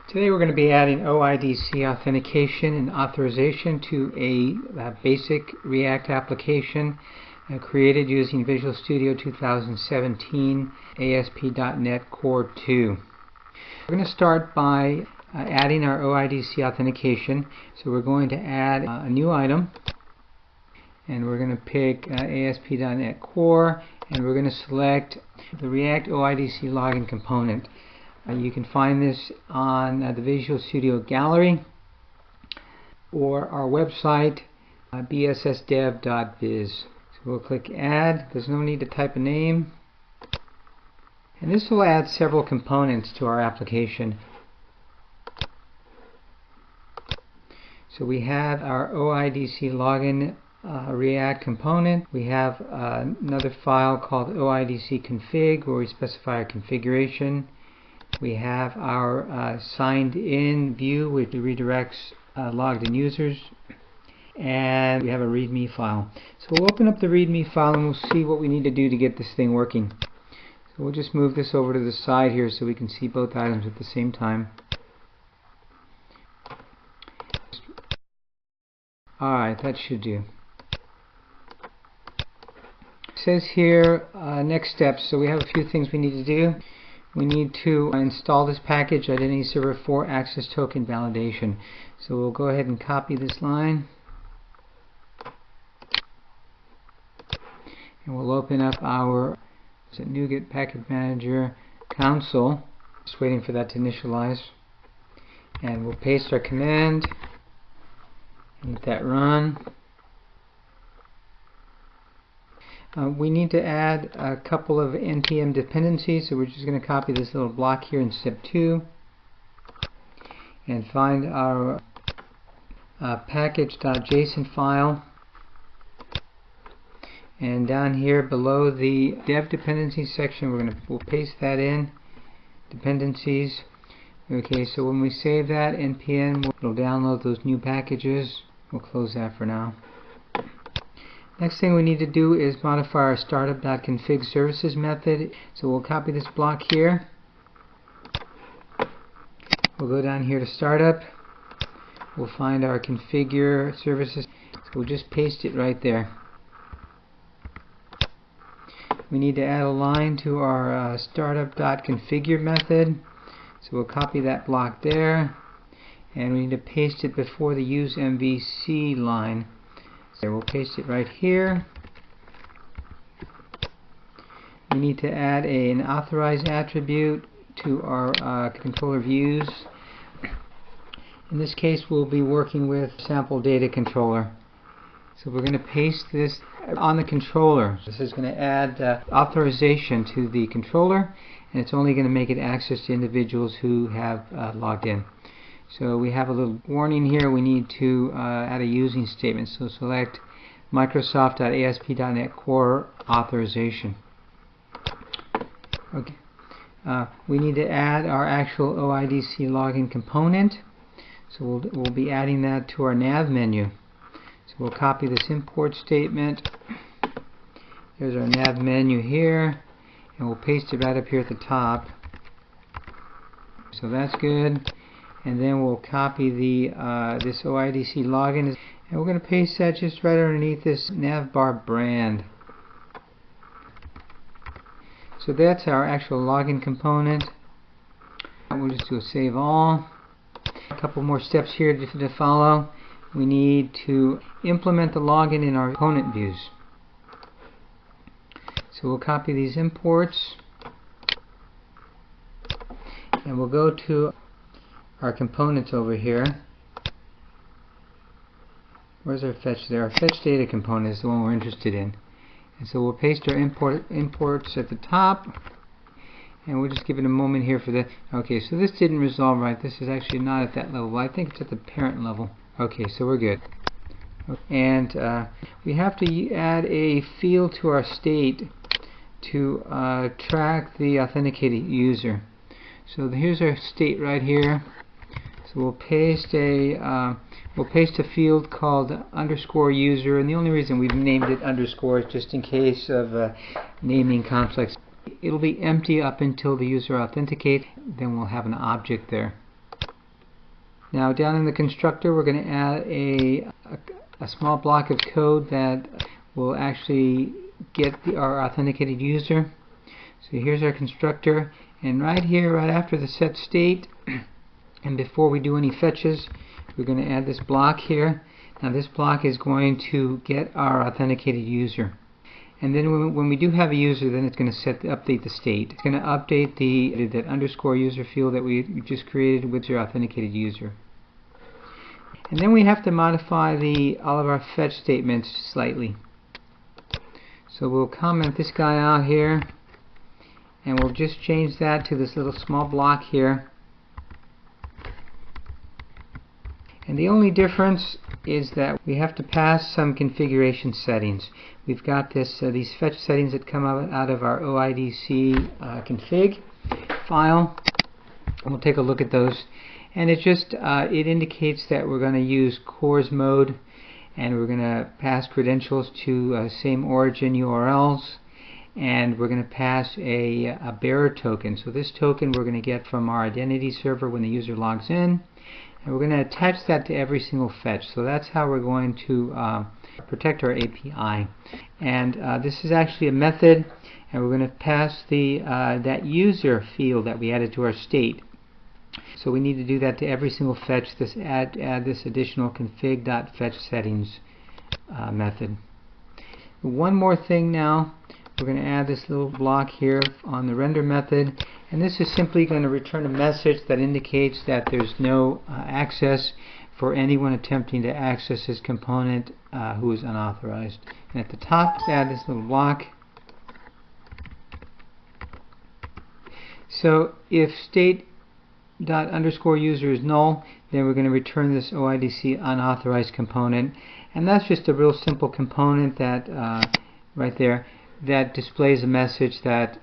Today we're going to be adding OIDC authentication and authorization to a basic React application created using Visual Studio 2017 ASP.NET Core 2. We're going to start by adding our OIDC authentication. So we're going to add a new item, and we're going to pick ASP.NET Core, and we're going to select the React OIDC login component. You can find this on the Visual Studio Gallery or our website bssdev.biz. So we'll click Add. There's no need to type a name. And this will add several components to our application. So we have our OIDC login React component. We have another file called OIDC config where we specify our configuration. We have our signed in view which redirects logged in users, and we have a readme file. So we'll open up the readme file and we'll see what we need to do to get this thing working. So we'll just move this over to the side here so we can see both items at the same time. Alright, that should do. It says here next steps, so we have a few things we need to do. We need to install this package, Identity Server 4 Access Token Validation. So we'll go ahead and copy this line, and we'll open up our NuGet Package Manager console. Just waiting for that to initialize, and we'll paste our command and let that run. We need to add a couple of npm dependencies, so we're just going to copy this little block here in step 2 and find our package.json file, and down here below the dev dependencies section we'll paste that in, dependencies. Okay, so when we save that npm, it'll download those new packages. We'll close that for now. Next thing we need to do is modify our startup.config services method. So we'll copy this block here. We'll go down here to startup. We'll find our configure services. So we'll just paste it right there. We need to add a line to our startup.configure method. So we'll copy that block there, and we need to paste it before the use MVC line. So we'll paste it right here. We need to add an authorize attribute to our controller views. In this case we'll be working with sample data controller. So we're going to paste this on the controller. This is going to add authorization to the controller, and it's only going to make it access to individuals who have logged in. So we have a little warning here. We need to add a using statement. So select Microsoft.ASP.NET Core authorization. Okay. We need to add our actual OIDC login component. So we'll be adding that to our nav menu. So we'll copy this import statement. There's our nav menu here, and we'll paste it right up here at the top. So that's good. And then we'll copy this OIDC login, and we're going to paste that just right underneath this navbar brand. So that's our actual login component. We'll just do a save all. A couple more steps here to follow. We need to implement the login in our component views. So we'll copy these imports, and we'll go to our components over here. Where's our fetch there? Our fetch data component is the one we're interested in. And so we'll paste our imports at the top, and we'll just give it a moment here for that. Okay, so this didn't resolve right. This is actually not at that level. I think it's at the parent level. Okay, so we're good. And we have to add a field to our state to track the authenticated user. So here's our state right here. So we'll paste a field called _user, and the only reason we've named it underscore is just in case of naming conflicts. It'll be empty up until the user authenticates, then we'll have an object there. Now down in the constructor we're going to add a small block of code that will actually get our authenticated user. So here's our constructor, and right here, right after the set state and before we do any fetches, we're going to add this block here. Now this block is going to get our authenticated user. And then when we do have a user, then it's going to update the state. It's going to update that underscore user field that we just created with your authenticated user. And then we have to modify all of our fetch statements slightly. So we'll comment this guy out here, and we'll just change that to this little small block here. And the only difference is that we have to pass some configuration settings. We've got these fetch settings that come out of our OIDC config file. We'll take a look at those. And it indicates that we're going to use CORS mode, and we're going to pass credentials to same origin URLs, and we're going to pass a bearer token. So this token we're going to get from our identity server when the user logs in, and we're going to attach that to every single fetch. So that's how we're going to protect our API. And this is actually a method, and we're going to pass that user field that we added to our state. So we need to do that to every single fetch. Add this additional config.fetchSettings method. One more thing now. We're going to add this little block here on the render method, and this is simply going to return a message that indicates that there's no access for anyone attempting to access this component who is unauthorized. And at the top, add this little block. So if state._user is null, then we're going to return this OIDC unauthorized component, and that's just a real simple component that right there that displays a message that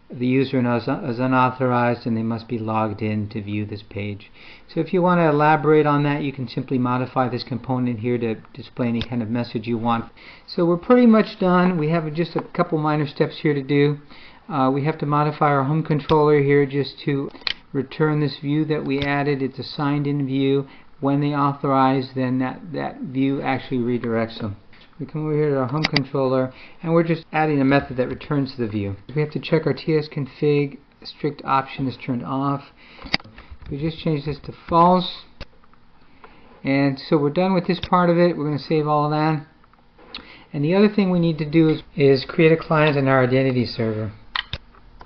the user is unauthorized and they must be logged in to view this page. So if you want to elaborate on that, you can simply modify this component here to display any kind of message you want. So we're pretty much done. We have just a couple minor steps here to do. We have to modify our home controller here just to return this view that we added. It's a signed in view. When they authorize, then that view actually redirects them. We come over here to our home controller, and we're just adding a method that returns the view. We have to check our tsconfig strict option is turned off. We just change this to false, and so we're done with this part of it. We're going to save all of that. And the other thing we need to do is create a client in our identity server.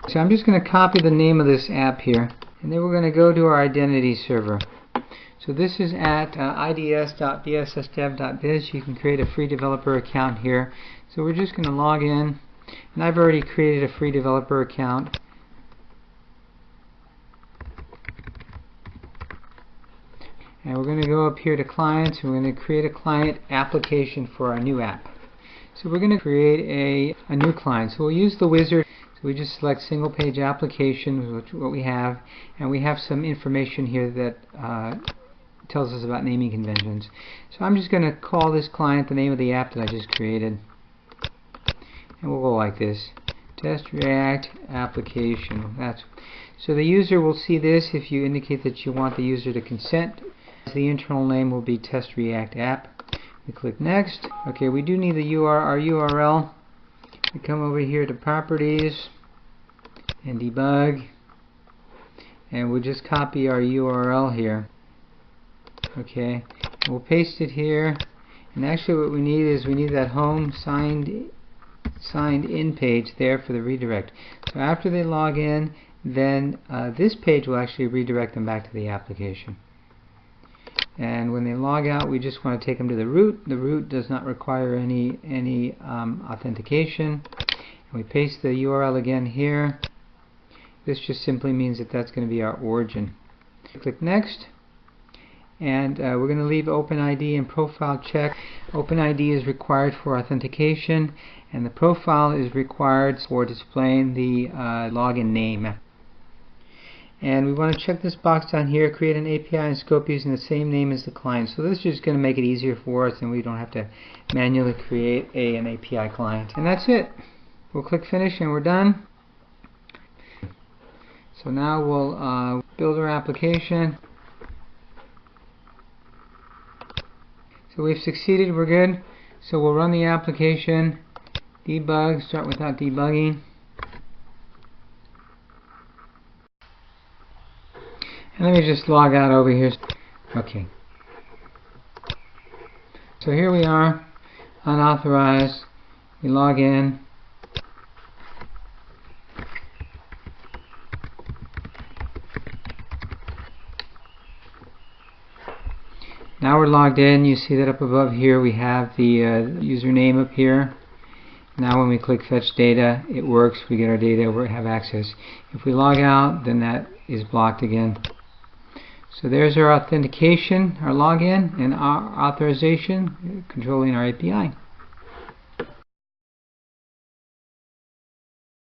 So I'm just going to copy the name of this app here, and then we're going to go to our identity server. So this is at ids.bssdev.biz. You can create a free developer account here. So we're just going to log in, and I've already created a free developer account. And we're going to go up here to clients, and we're going to create a client application for our new app. So we're going to create a new client. So we'll use the wizard. So we just select single page application, which is what we have, and we have some information here that tells us about naming conventions. So I'm just going to call this client the name of the app that I just created, and we'll go like this: Test React Application. So the user will see this if you indicate that you want the user to consent. The internal name will be Test React App. We click Next. Okay, we do need our URL. We come over here to Properties and Debug, and we'll just copy our URL here. Okay, we'll paste it here, and actually what we need is that home signed in page there for the redirect. So after they log in, then this page will actually redirect them back to the application. And when they log out, we just want to take them to the root. The root does not require any authentication. And we paste the URL again here. This just simply means that that's going to be our origin. Click Next. And we're going to leave OpenID and profile check. OpenID is required for authentication, and the profile is required for displaying the login name. And we want to check this box down here, create an API and scope using the same name as the client. So this is just going to make it easier for us, and we don't have to manually create an API client. And that's it. We'll click Finish, and we're done. So now we'll build our application. So we've succeeded, we're good. So we'll run the application, debug, start without debugging. And let me just log out over here. Okay. So here we are, unauthorized. We log in. Now we're logged in. You see that up above here we have the username up here. Now when we click fetch data, it works. We get our data, we have access. If we log out, then that is blocked again. So there's our authentication, our login, and our authorization controlling our API.